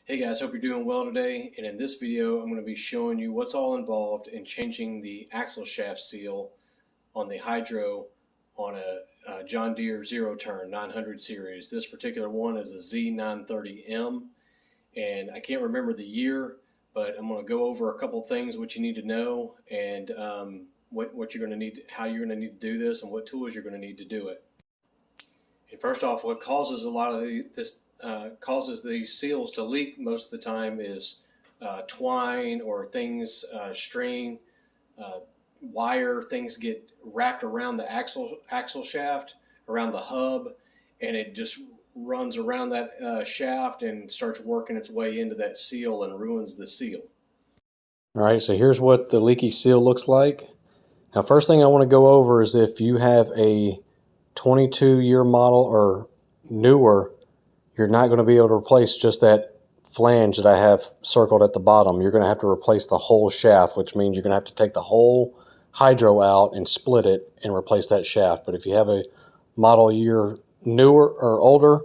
Hey guys, hope you're doing well today, and in this video I'm going to be showing you what's all involved in changing the axle shaft seal on the hydro on a John Deere Zero-Turn 900 series. This particular one is a Z930M, and I can't remember the year, but I'm going to go over a couple things what you need to know, and what you're going to need, how you're going to need to do this, and what tools you're going to need to do it. And first off, what causes a lot of causes these seals to leak most of the time is twine or things, string, wire, things get wrapped around the axle shaft, around the hub, and it just runs around that shaft and starts working its way into that seal and ruins the seal. All right, so here's what the leaky seal looks like. Now, first thing I want to go over is if you have a 22-year model or newer, you're not going to be able to replace just that flange that I have circled at the bottom. You're going to have to replace the whole shaft, which means you're going to have to take the whole hydro out and split it and replace that shaft. But if you have a model year newer or older,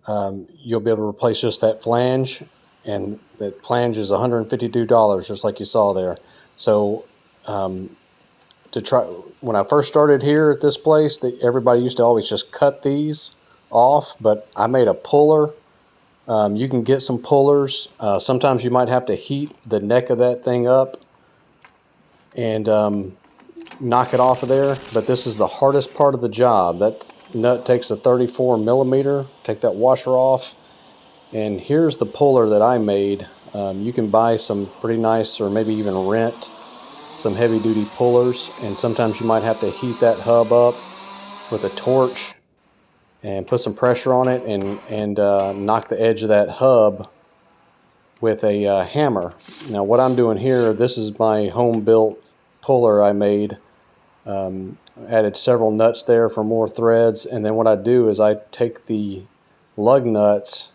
you'll be able to replace just that flange, and that flange is $152, just like you saw there. So when I first started here at this place, everybody used to always just cut these off, but I made a puller. You can get some pullers. Sometimes you might have to heat the neck of that thing up and knock it off of there, but this is the hardest part of the job. That nut takes a 34 millimeter. Take that washer off, and here's the puller that I made. You can buy some pretty nice, or maybe even rent some heavy-duty pullers, and sometimes you might have to heat that hub up with a torch and put some pressure on it and knock the edge of that hub with a hammer. Now what I'm doing here, this is my home-built puller I made. Added several nuts there for more threads, and then what I do is I take the lug nuts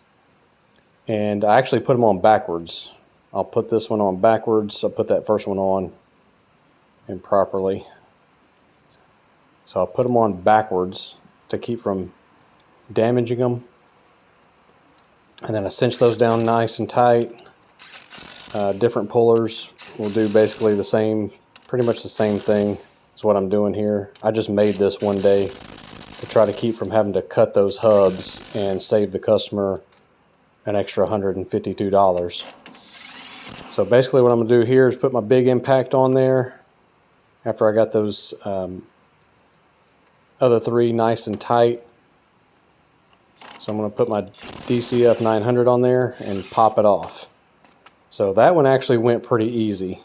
and I actually put them on backwards. I'll put this one on backwards. I'll put that first one on improperly. So I'll put them on backwards to keep from damaging them. And then I cinch those down nice and tight. Different pullers will do basically the same, pretty much the same thing as what I'm doing here. I just made this one day to try to keep from having to cut those hubs and save the customer an extra $152. So basically what I'm going to do here is put my big impact on there after I got those other three nice and tight. So I'm going to put my DCF 900 on there and pop it off. So that one actually went pretty easy.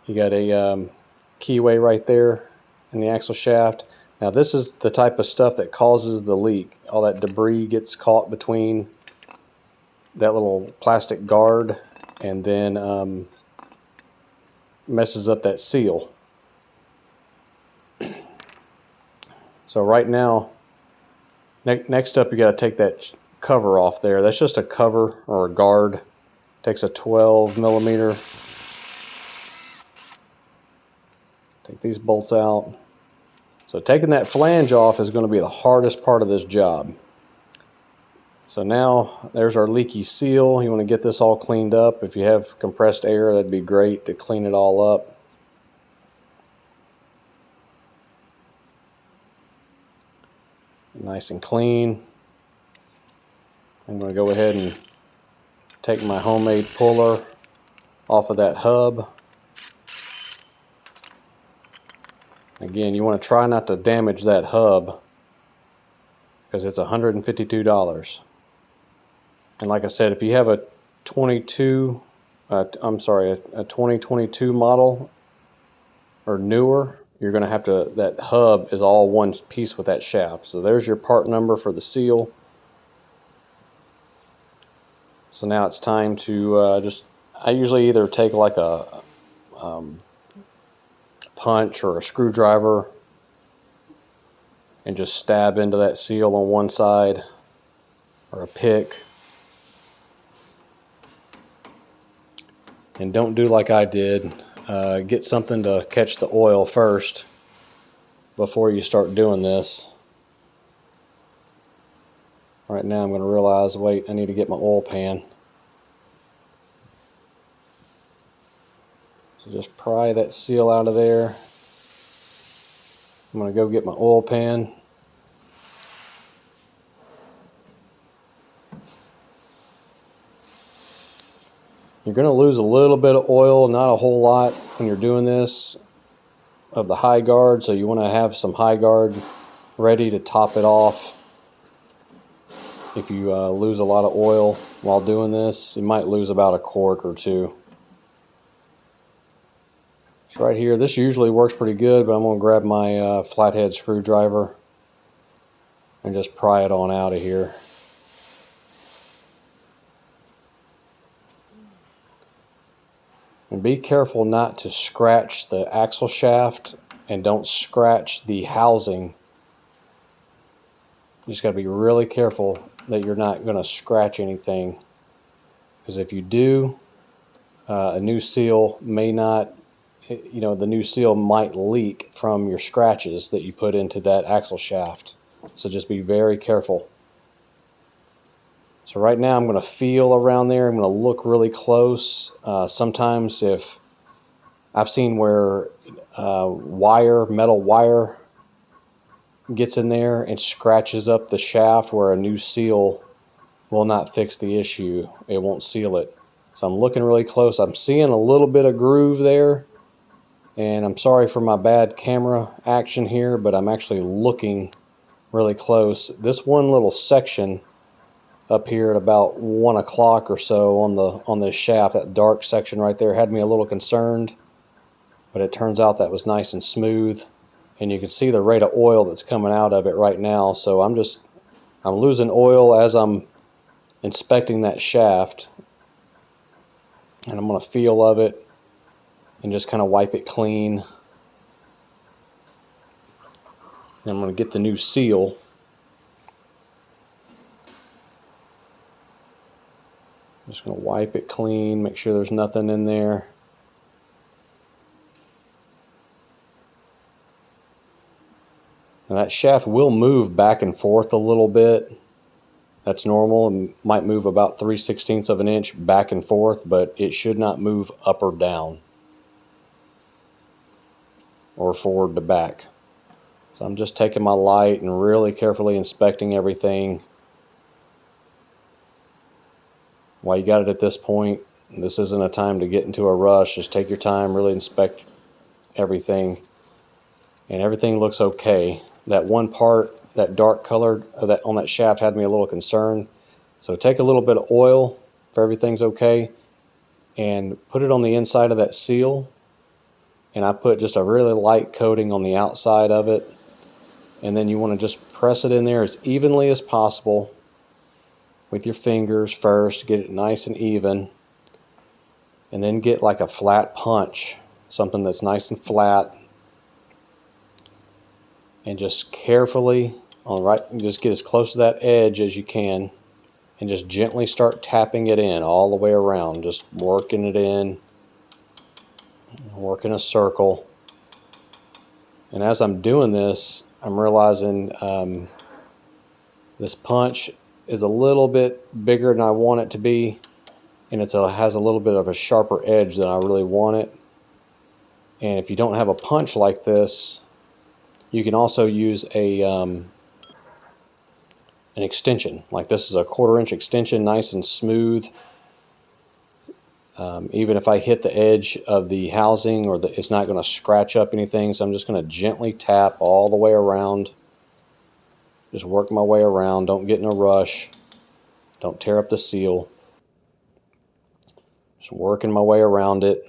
You got a keyway right there in the axle shaft. Now this is the type of stuff that causes the leak. All that debris gets caught between that little plastic guard and then messes up that seal. So right now, next up, you got to take that cover off there. That's just a cover or a guard. Takes a 12 millimeter. Take these bolts out. So taking that flange off is going to be the hardest part of this job. So now there's our leaky seal. You want to get this all cleaned up. If you have compressed air, that'd be great to clean it all up. Nice and clean. I'm going to go ahead and take my homemade puller off of that hub. Again, you want to try not to damage that hub because it's $152. And like I said, if you have a 2022 model or newer, you're going to have to, that hub is all one piece with that shaft. So there's your part number for the seal. So now it's time to I usually either take like a punch or a screwdriver and just stab into that seal on one side, or a pick. And don't do like I did. Get something to catch the oil first before you start doing this. Right now I'm going to realize, wait, I need to get my oil pan. So just pry that seal out of there. I'm going to go get my oil pan. You're going to lose a little bit of oil, not a whole lot when you're doing this, of the high guard, so you want to have some high guard ready to top it off. If you lose a lot of oil while doing this, you might lose about a quart or two. So right here, this usually works pretty good, but I'm going to grab my flathead screwdriver and just pry it on out of here. And be careful not to scratch the axle shaft, and don't scratch the housing. You just got to be really careful that you're not going to scratch anything, because if you do, a new seal may not, the new seal might leak from your scratches that you put into that axle shaft. So just be very careful. So right now I'm going to feel around there. I'm going to look really close. Sometimes if I've seen where metal wire gets in there and scratches up the shaft, where a new seal will not fix the issue. It won't seal it. So I'm looking really close. I'm seeing a little bit of groove there. And I'm sorry for my bad camera action here, but I'm actually looking really close. This one little section up here at about 1 o'clock or so on the shaft, that dark section right there, had me a little concerned, but it turns out that was nice and smooth, and you can see the rate of oil that's coming out of it right now. So I'm losing oil as I'm inspecting that shaft, and I'm going to feel of it and just kind of wipe it clean. And I'm going to get the new seal. Just going to wipe it clean, make sure there's nothing in there. Now that shaft will move back and forth a little bit. That's normal, and might move about 3/16 of an inch back and forth, but it should not move up or down or forward to back. So I'm just taking my light and really carefully inspecting everything. While you got it at this point, this isn't a time to get into a rush. Just take your time, really inspect everything, and everything looks okay. That one part, that dark colored on that shaft, had me a little concerned. So take a little bit of oil if everything's okay, and put it on the inside of that seal. And I put just a really light coating on the outside of it, and then you want to just press it in there as evenly as possible with your fingers first. Get it nice and even, and then get like a flat punch, something that's nice and flat, and just carefully just get as close to that edge as you can, and just gently start tapping it in all the way around, just working it in, working a circle. And as I'm doing this, I'm realizing this punch is a little bit bigger than I want it to be, and has a little bit of a sharper edge than I really want it. And if you don't have a punch like this, you can also use an extension. Like this is a 1/4 inch extension, nice and smooth. Even if I hit the edge of the housing, it's not going to scratch up anything. So I'm just going to gently tap all the way around. Just work my way around. Don't get in a rush. Don't tear up the seal. Just working my way around it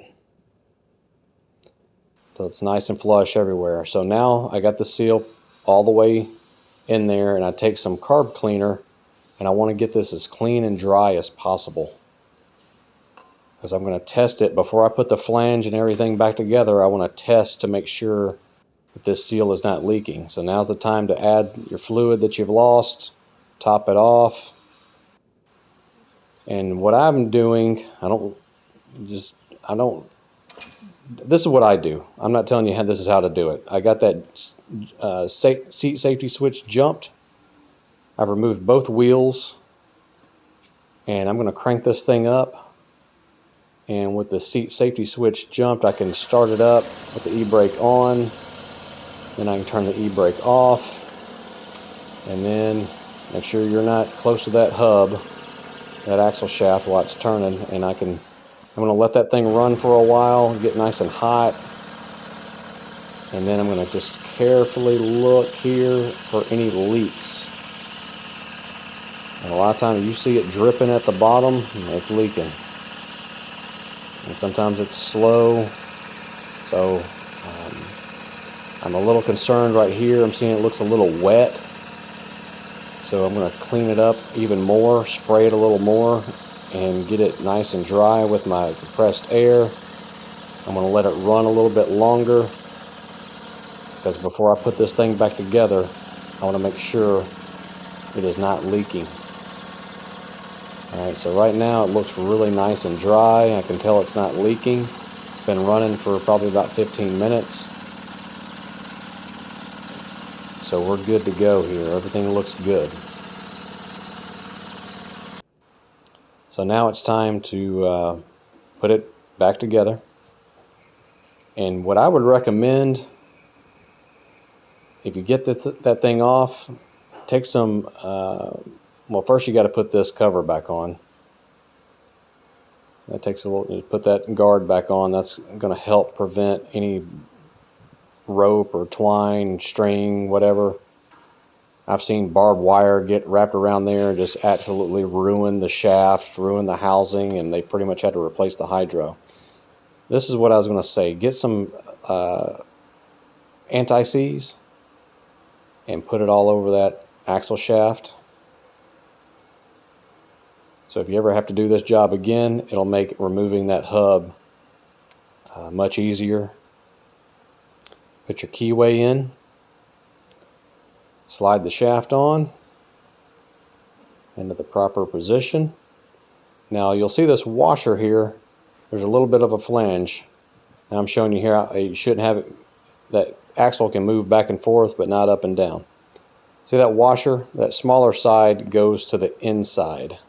so it's nice and flush everywhere. So now I got the seal all the way in there, and I take some carb cleaner, and I want to get this as clean and dry as possible, because I'm going to test it before I put the flange and everything back together. I want to test to make sure that this seal is not leaking. So now's the time to add your fluid that you've lost, top it off. And what I'm doing, this is what I do. I'm not telling you how this is how to do it. I got that seat safety switch jumped. I've removed both wheels, and I'm going to crank this thing up. and with the seat safety switch jumped, I can start it up with the e-brake on, then I can turn the e-brake off, and then make sure you're not close to that hub, that axle shaft while it's turning, and I'm going to let that thing run for a while, get nice and hot, and then I'm going to just carefully look here for any leaks. And a lot of times you see it dripping at the bottom, it's leaking. And sometimes it's slow, so I'm a little concerned right here. I'm seeing it looks a little wet, so I'm going to clean it up even more, spray it a little more, and get it nice and dry with my compressed air. I'm going to let it run a little bit longer, because before I put this thing back together, I want to make sure it is not leaking. Alright, so right now it looks really nice and dry. I can tell it's not leaking. It's been running for probably about 15 minutes. So we're good to go here. Everything looks good. So now it's time to put it back together. And what I would recommend, if you get that thing off, take some, well, first you got to put this cover back on. That takes a little, put that guard back on. That's going to help prevent any rope or twine, string, whatever. I've seen barbed wire get wrapped around there and just absolutely ruin the shaft, ruin the housing, and they pretty much had to replace the hydro. This is what I was going to say. Get some anti-seize and put it all over that axle shaft. So if you ever have to do this job again, it'll make removing that hub much easier. Put your keyway in, slide the shaft on into the proper position. Now you'll see this washer here, there's a little bit of a flange. Now I'm showing you here how you shouldn't have it, that axle can move back and forth but not up and down. See that washer? That smaller side goes to the inside,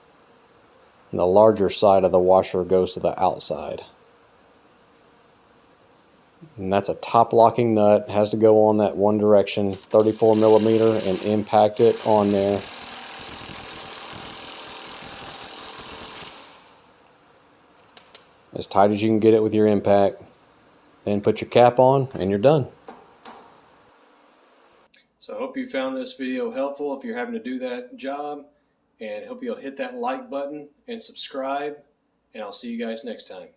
and the larger side of the washer goes to the outside. And that's a top locking nut. It has to go on that one direction, 34 millimeter, and impact it on there. As tight as you can get it with your impact. Then put your cap on and you're done. So I hope you found this video helpful if you're having to do that job, and hope you'll hit that like button and subscribe, and I'll see you guys next time.